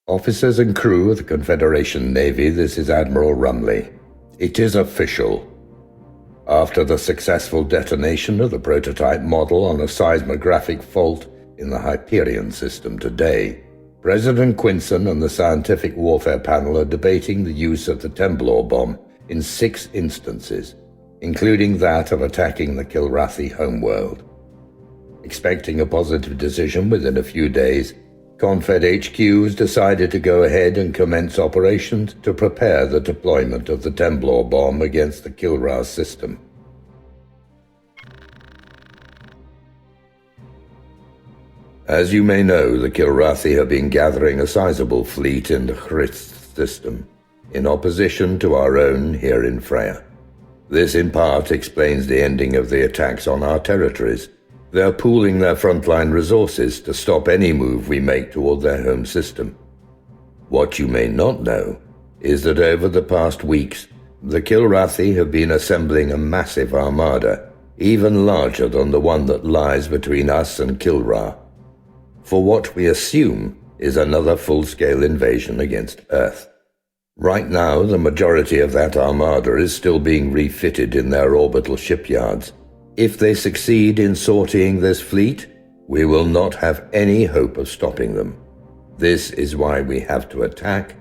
Officers and crew of the Confederation Navy, this is Admiral Rumley. It is official. After the successful detonation of the prototype model on a seismographic fault in the Hyperion system today, President Quinson and the Scientific Warfare Panel are debating the use of the Temblor bomb in 6 instances, including that of attacking the Kilrathi homeworld. Expecting a positive decision within a few days, Confed HQ has decided to go ahead and commence operations to prepare the deployment of the Temblor bomb against the Kilra system. As you may know, the Kilrathi have been gathering a sizable fleet in the Hrith system, in opposition to our own here in Freya. This in part explains the ending of the attacks on our territories. They are pooling their frontline resources to stop any move we make toward their home system. What you may not know is that over the past weeks, the Kilrathi have been assembling a massive armada, even larger than the one that lies between us and Kilra, for what we assume is another full-scale invasion against Earth. Right now, the majority of that armada is still being refitted in their orbital shipyards. If they succeed in sortying this fleet, we will not have any hope of stopping them. This is why we have to attack,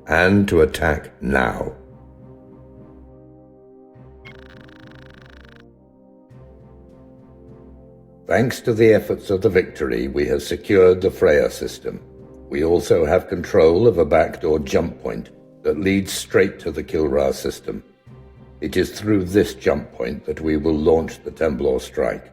and to attack now. Thanks to the efforts of the Victory, we have secured the Freya system. We also have control of a backdoor jump point that leads straight to the Kilra system. It is through this jump point that we will launch the Temblor strike.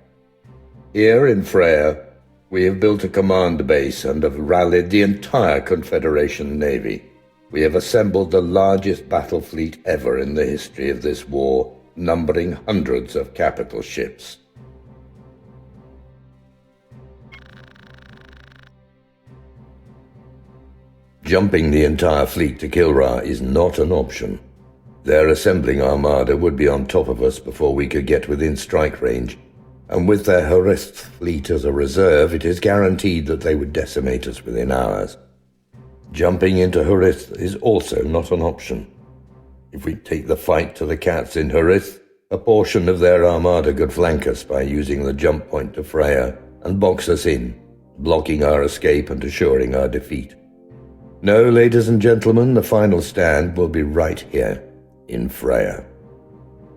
Here in Freya, we have built a command base and have rallied the entire Confederation Navy. We have assembled the largest battle fleet ever in the history of this war, numbering hundreds of capital ships. Jumping the entire fleet to Kilra is not an option. Their assembling armada would be on top of us before we could get within strike range, and with their Horist fleet as a reserve, it is guaranteed that they would decimate us within hours. Jumping into Horist is also not an option. If we take the fight to the cats in Horist, a portion of their armada could flank us by using the jump point to Freya and box us in, blocking our escape and assuring our defeat. No, ladies and gentlemen, the final stand will be right here, in Freya.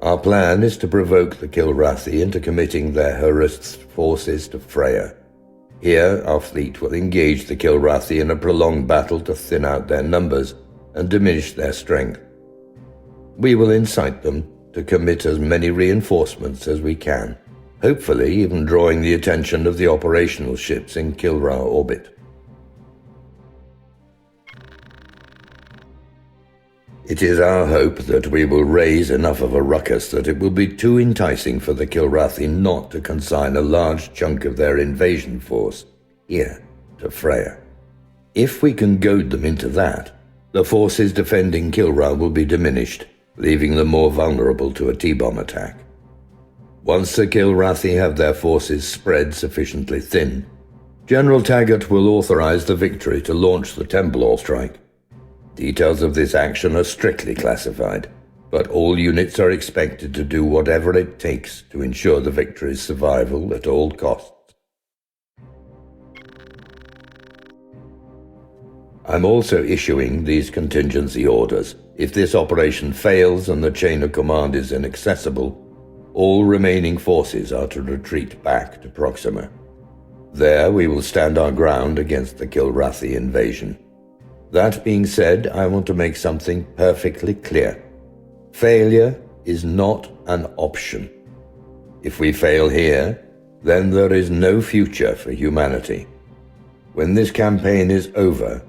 Our plan is to provoke the Kilrathi into committing their Horist forces to Freya. Here, our fleet will engage the Kilrathi in a prolonged battle to thin out their numbers and diminish their strength. We will incite them to commit as many reinforcements as we can, hopefully even drawing the attention of the operational ships in Kilra orbit. It is our hope that we will raise enough of a ruckus that it will be too enticing for the Kilrathi not to consign a large chunk of their invasion force here to Freya. If we can goad them into that, the forces defending Kilra will be diminished, leaving them more vulnerable to a T-bomb attack. Once the Kilrathi have their forces spread sufficiently thin, General Taggart will authorize the Victory to launch the Temblor strike. Details of this action are strictly classified, but all units are expected to do whatever it takes to ensure the Victory's survival at all costs. I'm also issuing these contingency orders. If this operation fails and the chain of command is inaccessible, all remaining forces are to retreat back to Proxima. There we will stand our ground against the Kilrathi invasion. That being said, I want to make something perfectly clear. Failure is not an option. If we fail here, then there is no future for humanity. When this campaign is over,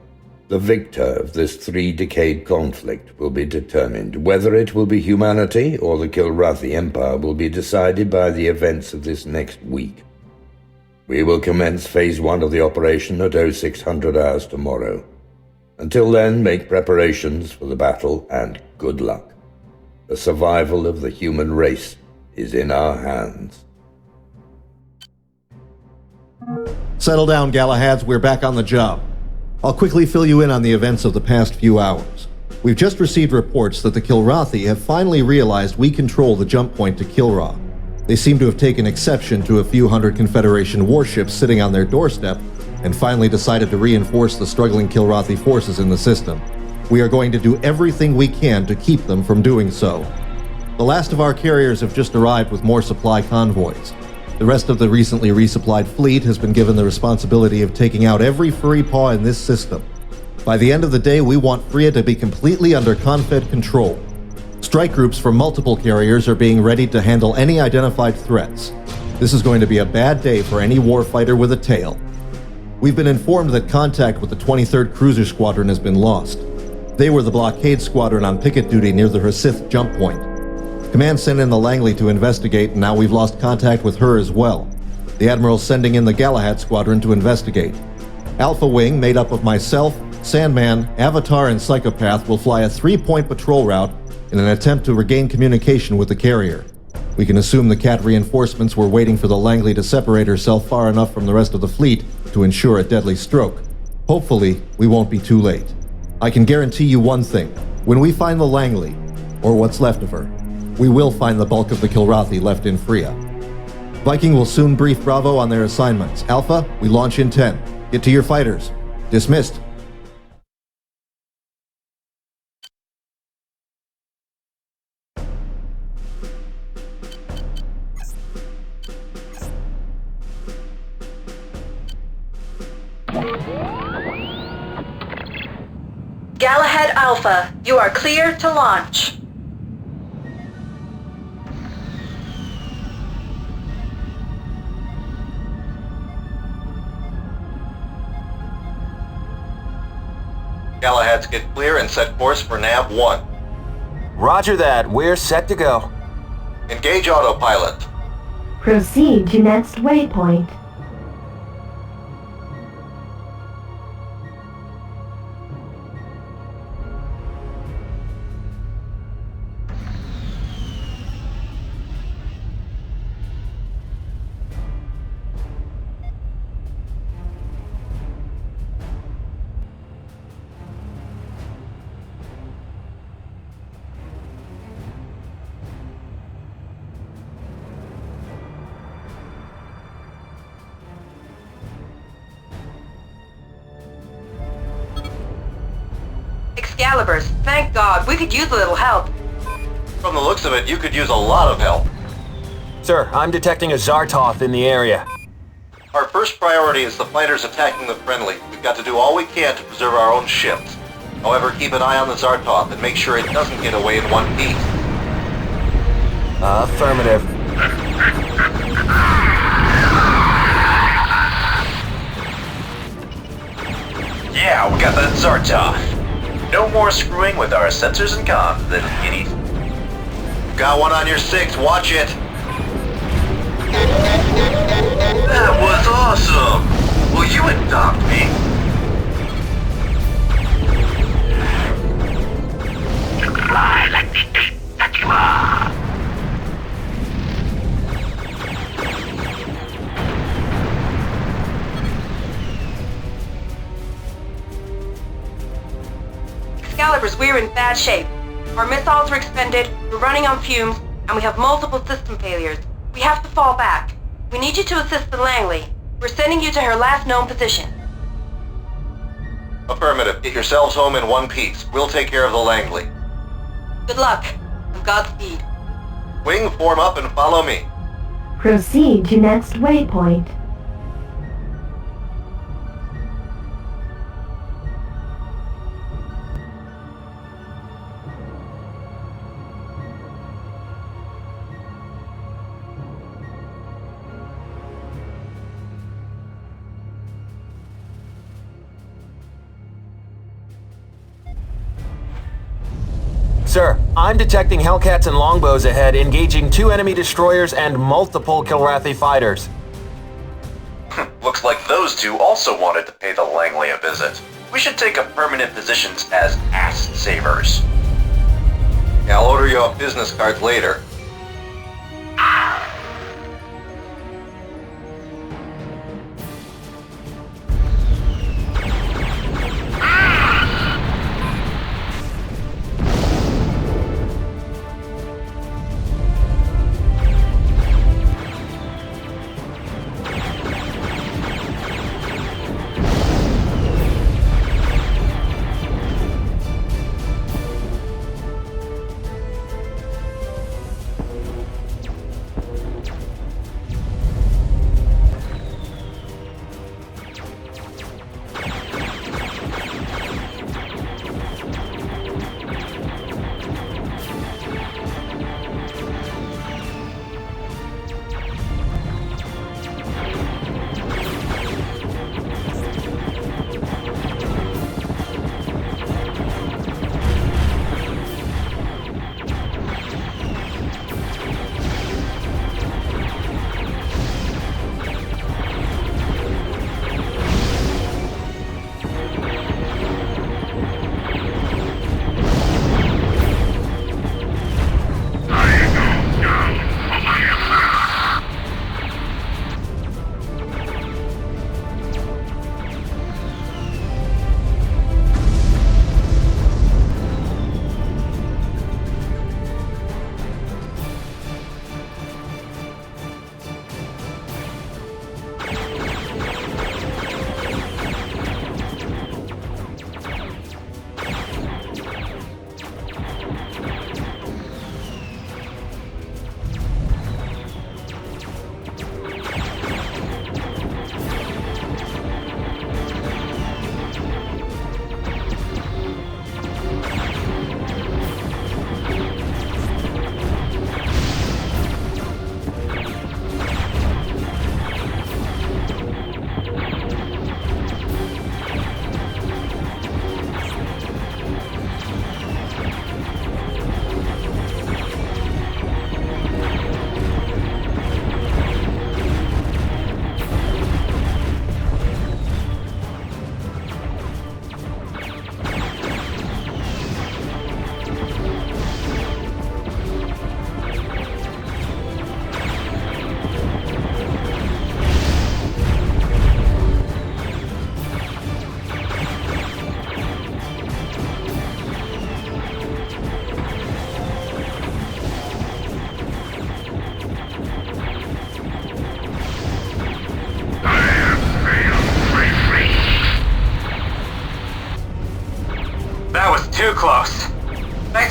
the victor of this 3-decade conflict will be determined. Whether it will be humanity or the Kilrathi Empire will be decided by the events of this next week. We will commence Phase 1 of the operation at 0600 hours tomorrow. Until then, make preparations for the battle and good luck. The survival of the human race is in our hands. Settle down, Galahads. We're back on the job. I'll quickly fill you in on the events of the past few hours. We've just received reports that the Kilrathi have finally realized we control the jump point to Kilra. They seem to have taken exception to a few hundred Confederation warships sitting on their doorstep, and finally decided to reinforce the struggling Kilrathi forces in the system. We are going to do everything we can to keep them from doing so. The last of our carriers have just arrived with more supply convoys. The rest of the recently resupplied fleet has been given the responsibility of taking out every furry paw in this system. By the end of the day, we want Freya to be completely under Confed control. Strike groups from multiple carriers are being readied to handle any identified threats. This is going to be a bad day for any warfighter with a tail. We've been informed that contact with the 23rd Cruiser Squadron has been lost. They were the blockade squadron on picket duty near the Hrsith jump point. Command sent in the Langley to investigate, and now we've lost contact with her as well. The Admiral's sending in the Galahad Squadron to investigate. Alpha Wing, made up of myself, Sandman, Avatar, and Psychopath, will fly a 3-point patrol route in an attempt to regain communication with the carrier. We can assume the Cat reinforcements were waiting for the Langley to separate herself far enough from the rest of the fleet to ensure a deadly stroke. Hopefully, we won't be too late. I can guarantee you one thing. When we find the Langley, or what's left of her, we will find the bulk of the Kilrathi left in Freya. Viking will soon brief Bravo on their assignments. Alpha, we launch in 10. Get to your fighters. Dismissed. Galahad Alpha, you are clear to launch. Galahad's get clear and set course for Nav 1. Roger that. We're set to go. Engage autopilot. Proceed to next waypoint. Excaliburs, thank God, we could use a little help. From the looks of it, you could use a lot of help. Sir, I'm detecting a Zartoth in the area. Our first priority is the fighters attacking the friendly. We've got to do all we can to preserve our own ships. However, keep an eye on the Zartoth and make sure it doesn't get away in one piece. Affirmative. Yeah, we got that Zartoth. No more screwing with our sensors and comms, little kitties. Got one on your 6, watch it. That was awesome! Will you adopt me? You can fly like the ape that you are. Excaliburs, we're in bad shape. Our missiles are expended, we're running on fumes, and we have multiple system failures. We have to fall back. We need you to assist the Langley. We're sending you to her last known position. Affirmative. Get yourselves home in one piece. We'll take care of the Langley. Good luck, and Godspeed. Wing, form up and follow me. Proceed to next waypoint. Sir, I'm detecting Hellcats and Longbows ahead, engaging 2 enemy destroyers and multiple Kilrathi fighters. Looks like those two also wanted to pay the Langley a visit. We should take up permanent positions as ass savers. Yeah, I'll order you up business cards later.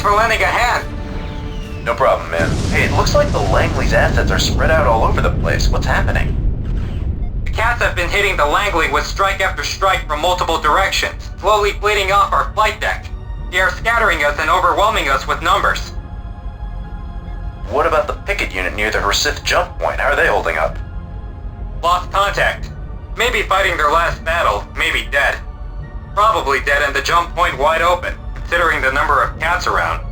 for lending a hand. No problem, man. Hey, it looks like the Langley's assets are spread out all over the place. What's happening? The Cats have been hitting the Langley with strike after strike from multiple directions, slowly bleeding off our flight deck. They are scattering us and overwhelming us with numbers. What about the picket unit near the Resith jump point? How are they holding up? Lost contact. Maybe fighting their last battle, maybe dead. Probably dead and the jump point wide open, considering the number of Cats around.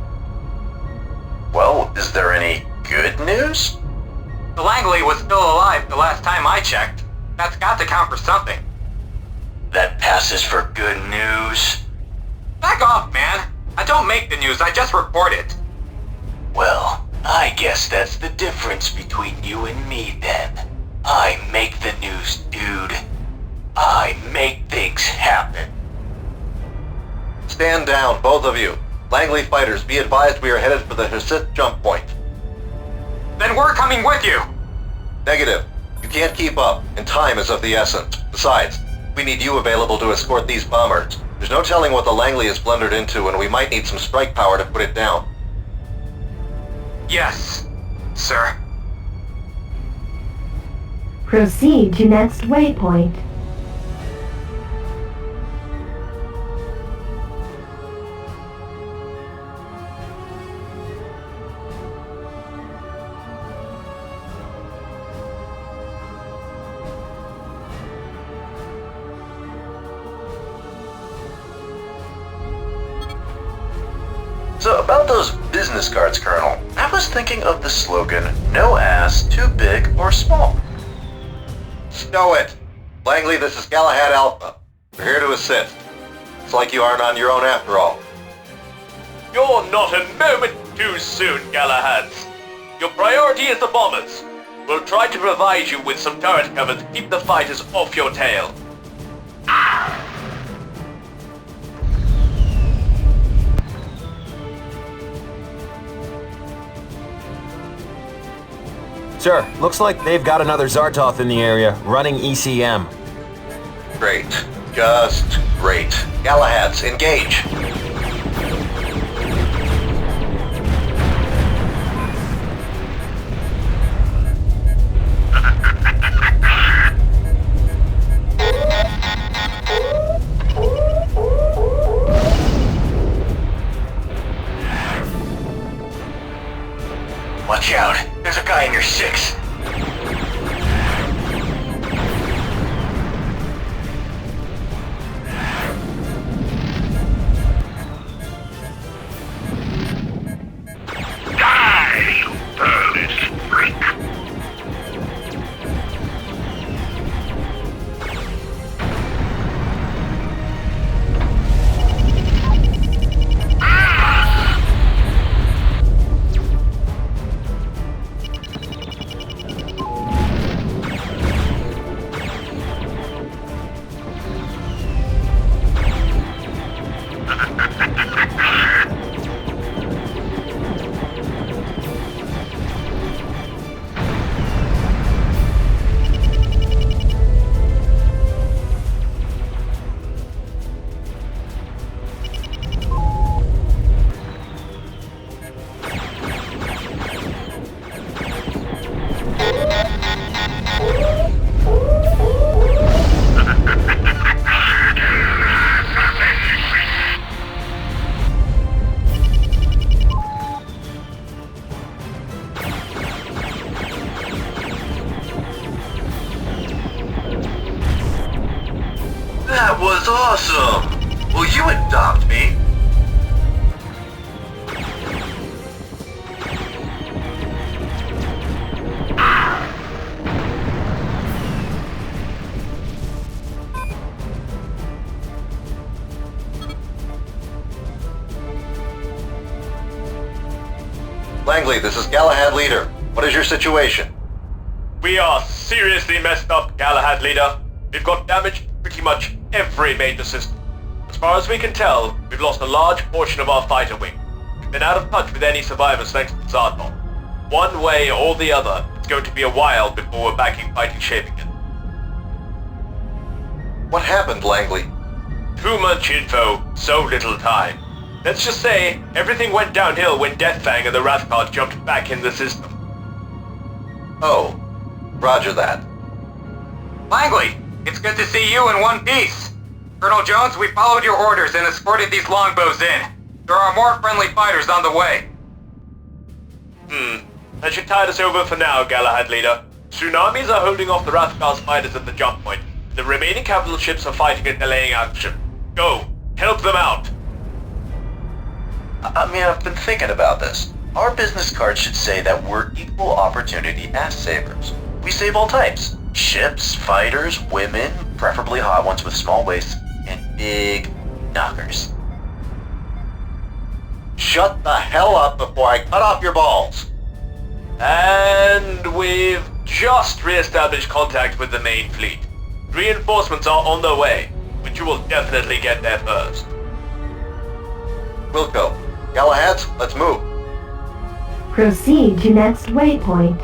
Well, is there any good news? The Langley was still alive the last time I checked. That's got to count for something. That passes for good news. Back off, man. I don't make the news, I just report it. Well, I guess that's the difference between you and me then. I make the news, dude. I make things happen. Stand down, both of you. Langley fighters, be advised we are headed for the Resith jump point. Then we're coming with you. Negative. You can't keep up, and time is of the essence. Besides, we need you available to escort these bombers. There's no telling what the Langley has blundered into, and we might need some strike power to put it down. Yes, sir. Proceed to next waypoint. So about those business cards, Colonel, I was thinking of the slogan, no ass too big or small. Stow it! Langley, this is Galahad Alpha. We're here to assist. It's like you aren't on your own after all. You're not a moment too soon, Galahads. Your priority is the bombers. We'll try to provide you with some turret cover to keep the fighters off your tail. Sir, looks like they've got another Zartoth in the area, running ECM. Great. Just great. Galahads, engage! Watch out! There's a guy in your 6. Die, you burlish freak! That was awesome! Will you adopt me? Langley, this is Galahad Leader. What is your situation? We are seriously messed up, Galahad Leader. We've got damage to pretty much every major system. As far as we can tell, we've lost a large portion of our fighter wing. We've been out of touch with any survivors thanks to Zardoz. One way or the other, it's going to be a while before we're back in fighting shape again. What happened, Langley? Too much info, so little time. Let's just say, everything went downhill when Deathfang and the Wrathguard jumped back in the system. Oh, roger that. Langley, it's good to see you in one piece. Colonel Jones, we followed your orders and escorted these longbows in. There are more friendly fighters on the way. That should tide us over for now, Galahad leader. Tsunamis are holding off the Wrathguard's fighters at the jump point. The remaining capital ships are fighting and delaying action. Go, help them out. I've been thinking about this. Our business card should say that we're equal opportunity ass savers. We save all types. Ships, fighters, women, preferably hot ones with small waists, and big knockers. Shut the hell up before I cut off your balls! And we've just re-established contact with the main fleet. Reinforcements are on their way, but you will definitely get there first. Wilco, Galahads, let's move. Proceed to next waypoint.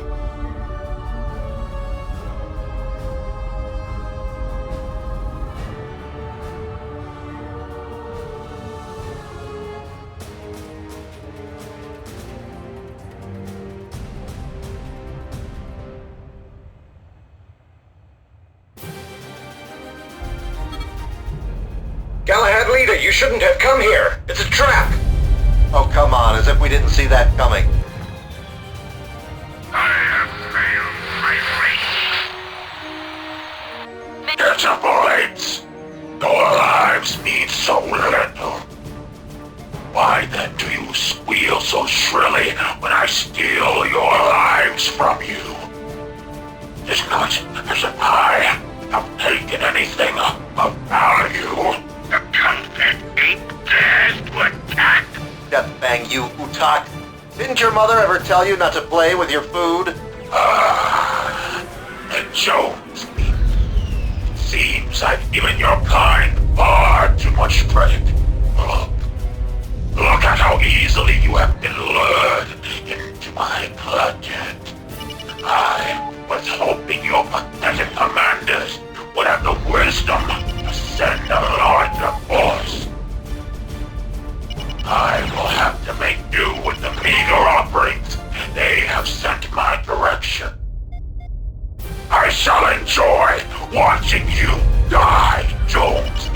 Galahad leader, you shouldn't have come here. It's a trap. Oh, come on, as if we didn't see that coming. Pitiful apes! Your lives mean so little. Why then do you squeal so shrilly when I steal your lives from you? Because I have taken anything of value. The convict ape dares to attack. Deathfang, you utak. Didn't your mother ever tell you not to play with your food? And Jones, it seems I've given your kind far too much credit. Look at how easily you have been lured into my project. I was hoping your pathetic commanders would have the wisdom to send a larger force. I will have to make do with the meager offerings they have sent my direction. I shall enjoy watching you die, Jones.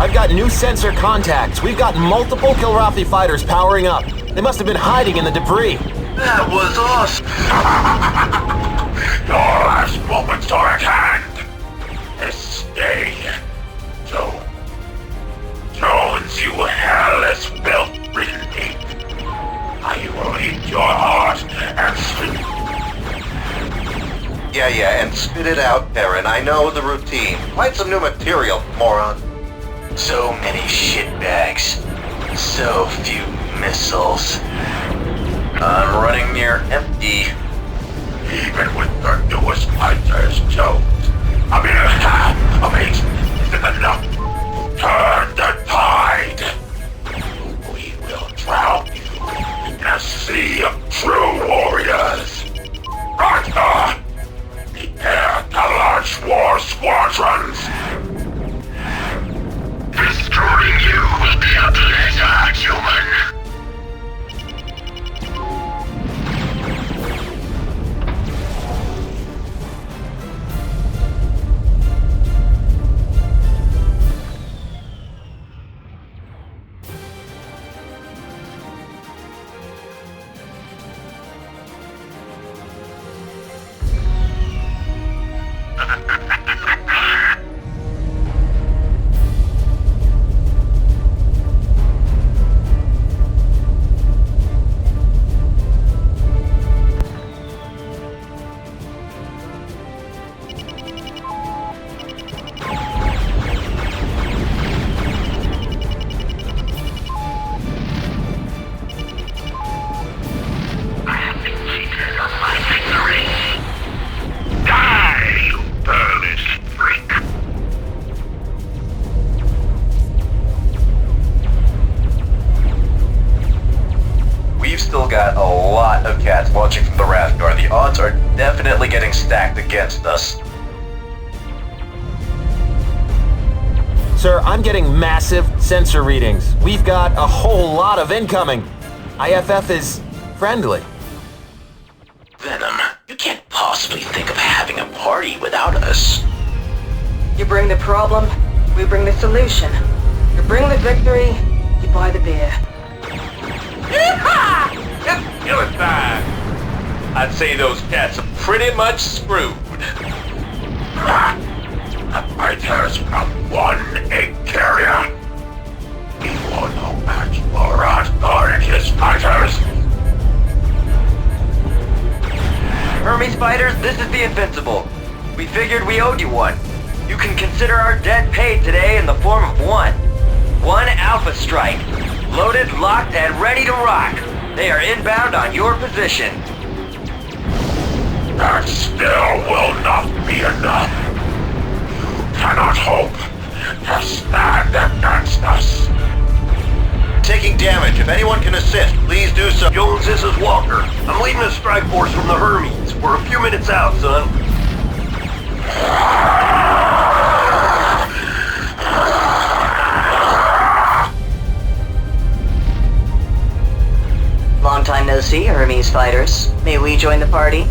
I've got new sensor contacts. We've got multiple Kilrathi fighters powering up. They must have been hiding in the debris. That was awesome. Your last moments are at hand. Stay. Jones, you hairless, filth-ridden ape. I will eat your heart and spit. Yeah, and spit it out, Baron. I know the routine. Find some new material, moron. So many shitbags. So few missiles. I'm running near empty. Even with the newest fighters, Jones. Isn't enough to turn the tide. We will drown you in a sea of true warriors. Ragnar, prepare to launch war squadrons. Destroying you will be a pleasure, human. Got a lot of cats launching from the Wrathguard. The odds are definitely getting stacked against us. Sir, I'm getting massive sensor readings. We've got a whole lot of incoming. IFF is friendly. Venom, you can't possibly think of having a party without us. You bring the problem, we bring the solution. You bring the victory, you buy the beer. Yeehaw! Let's kill it time! I'd say those cats are pretty much screwed. The fighters from one egg carrier. We were no match for Asgard and his fighters. Hermes fighters, this is the Invincible. We figured we owed you one. You can consider our debt paid today in the form of one. One Alpha Strike. Loaded, locked, and ready to rock. They are inbound on your position. That still will not be enough. You cannot hope to stand against us. Taking damage. If anyone can assist, please do so. Jones, this is Walker. I'm leading a strike force from the Hermes. We're a few minutes out, son. Long time no see, Hermes fighters. May we join the party?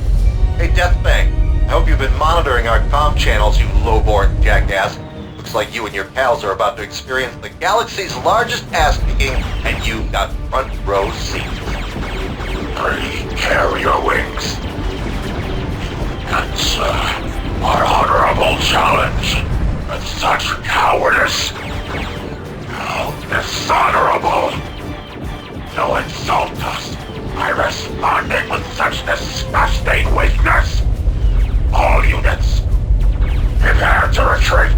Hey, Deathbang. I hope you've been monitoring our comm channels, you lowborn jackass. Looks like you and your pals are about to experience the galaxy's largest ass-kicking, and you've got front row seats. 3 carrier wings. You answer our honorable challenge with such cowardice. How dishonorable. To insult us by responding with such disgusting weakness. All units, prepare to retreat.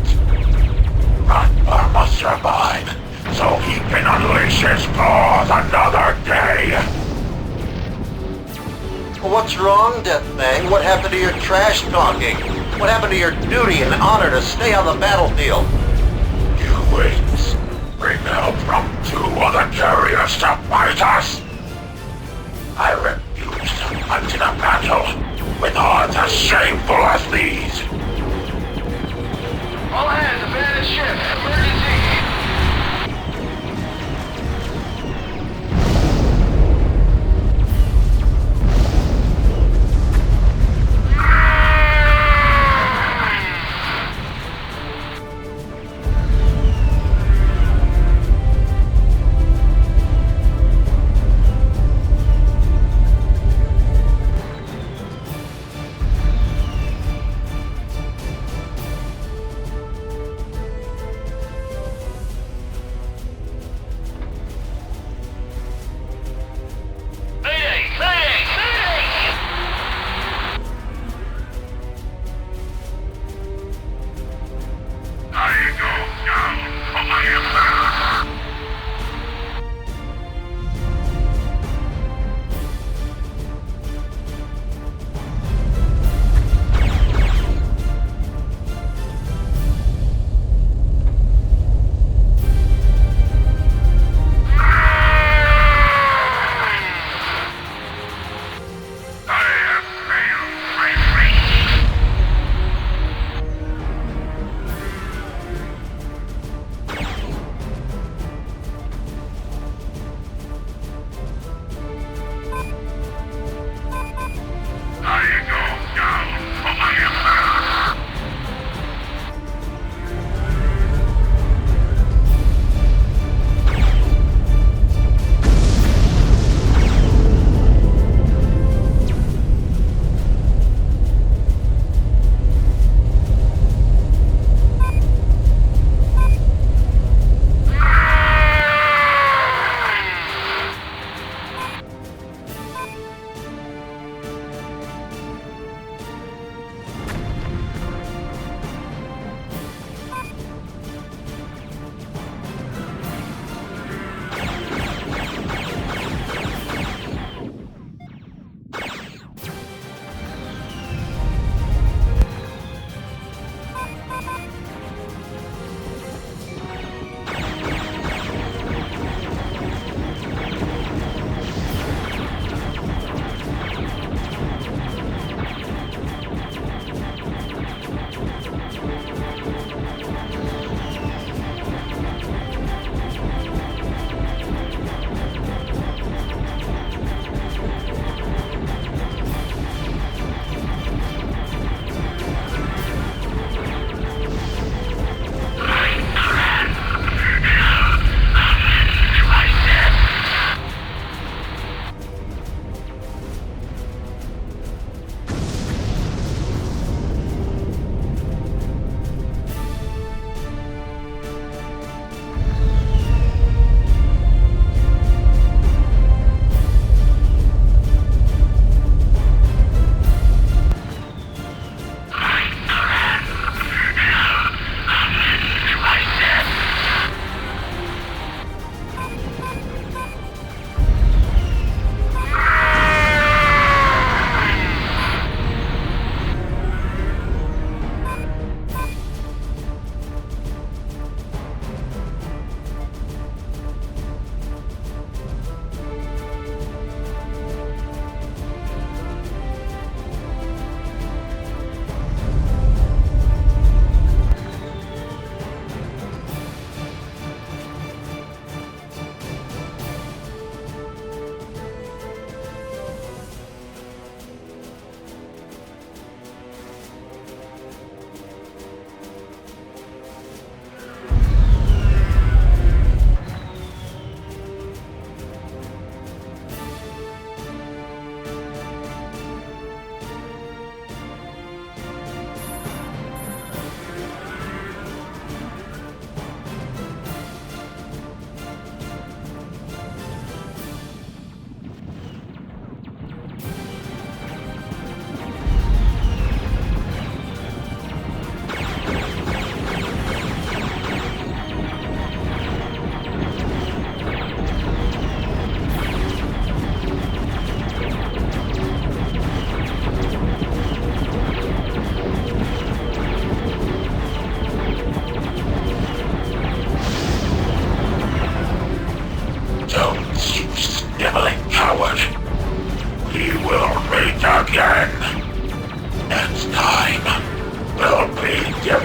Rotvar must survive, so he can unleash his claws another day. What's wrong, Deathbang? What happened to your trash talking? What happened to your duty and honor to stay on the battlefield? You wings bring help from 2 other carriers to fight us. I refuse to fight in a battle with odds as shameful as these. All hands, abandon ship. Emergency.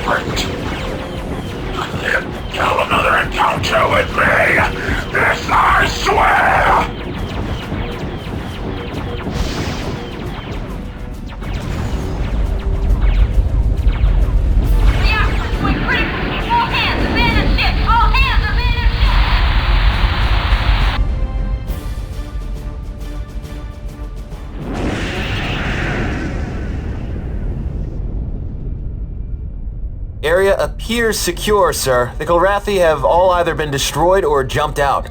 secret. Live till another encounter with me. This I swear. Area appears secure, sir. The Kilrathi have all either been destroyed or jumped out.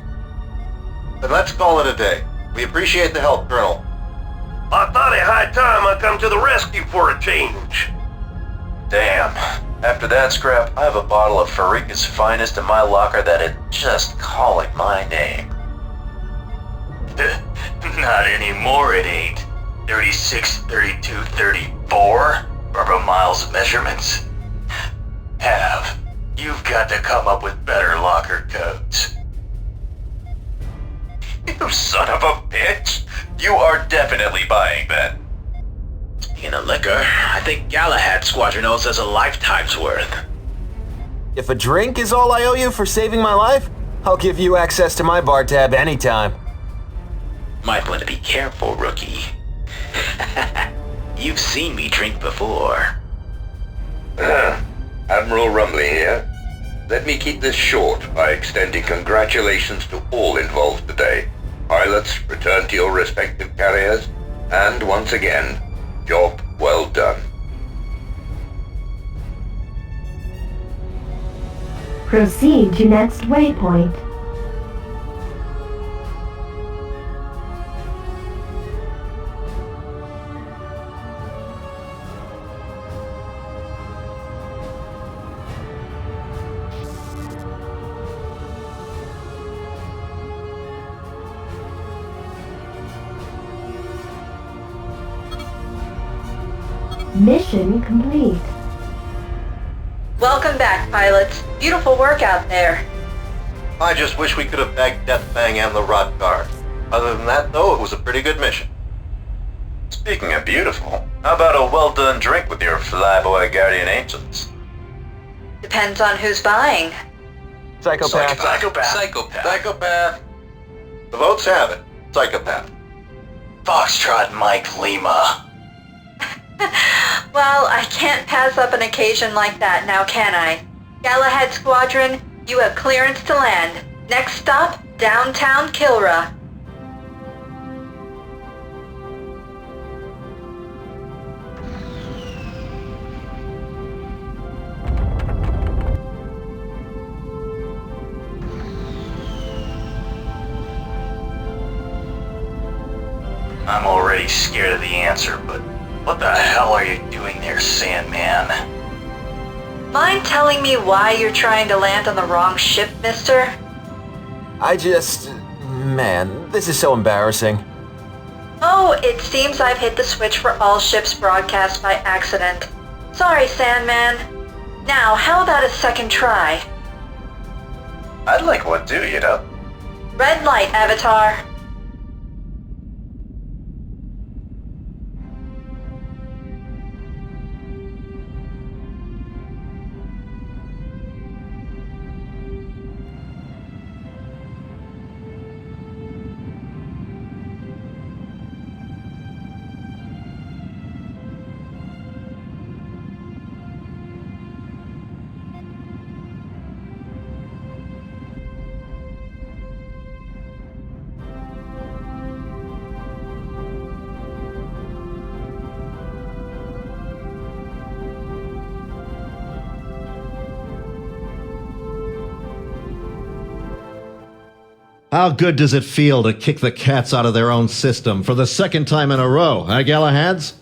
Then let's call it a day. We appreciate the help, Colonel. I thought it high time I come to the rescue for a change. Damn. After that scrap, I have a bottle of Freya's finest in my locker that is just calling my name. Not anymore, it ain't. 36, 32, 34? Rubber miles measurements? You've got to come up with better locker codes. You son of a bitch! You are definitely buying that. Speaking of liquor, I think Galahad's squadron owes us a lifetime's worth. If a drink is all I owe you for saving my life, I'll give you access to my bar tab anytime. Might want to be careful, rookie. You've seen me drink before. Admiral Rumley here. Let me keep this short by extending congratulations to all involved today. Pilots, return to your respective carriers, and once again, job well done. Proceed to next waypoint. Mission complete. Welcome back, pilots. Beautiful work out there. I just wish we could have bagged Deathfang and the Rot Guard. Other than that, though, it was a pretty good mission. Speaking of beautiful, how about a well-done drink with your flyboy guardian angels? Depends on who's buying. Psychopath. Psychopath. The votes have it. Psychopath. Foxtrot Mike Lima. Well, I can't pass up an occasion like that now, can I? Galahad Squadron, you have clearance to land. Next stop, downtown Kilra. I'm already scared of the answer, but what the hell are you doing there, Sandman? Mind telling me why you're trying to land on the wrong ship, mister? Man, this is so embarrassing. Oh, it seems I've hit the switch for all ships broadcast by accident. Sorry, Sandman. Now, how about a second try? I'd like one too, you know. Red light, Avatar. How good does it feel to kick the cats out of their own system for the second time in a row, huh, Galahads?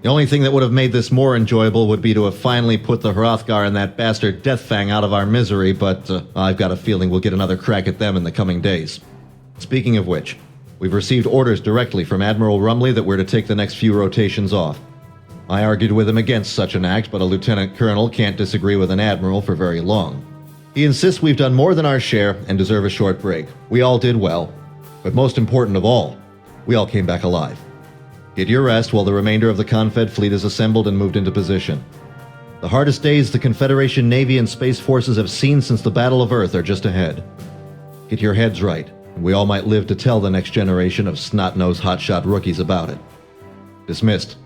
The only thing that would have made this more enjoyable would be to have finally put the Hrothgar and that bastard Deathfang out of our misery, but I've got a feeling we'll get another crack at them in the coming days. Speaking of which, we've received orders directly from Admiral Rumley that we're to take the next few rotations off. I argued with him against such an act, but a lieutenant colonel can't disagree with an admiral for very long. He insists we've done more than our share and deserve a short break. We all did well. But most important of all, we all came back alive. Get your rest while the remainder of the Confed fleet is assembled and moved into position. The hardest days the Confederation Navy and Space Forces have seen since the Battle of Earth are just ahead. Get your heads right, and we all might live to tell the next generation of snot-nosed hotshot rookies about it. Dismissed.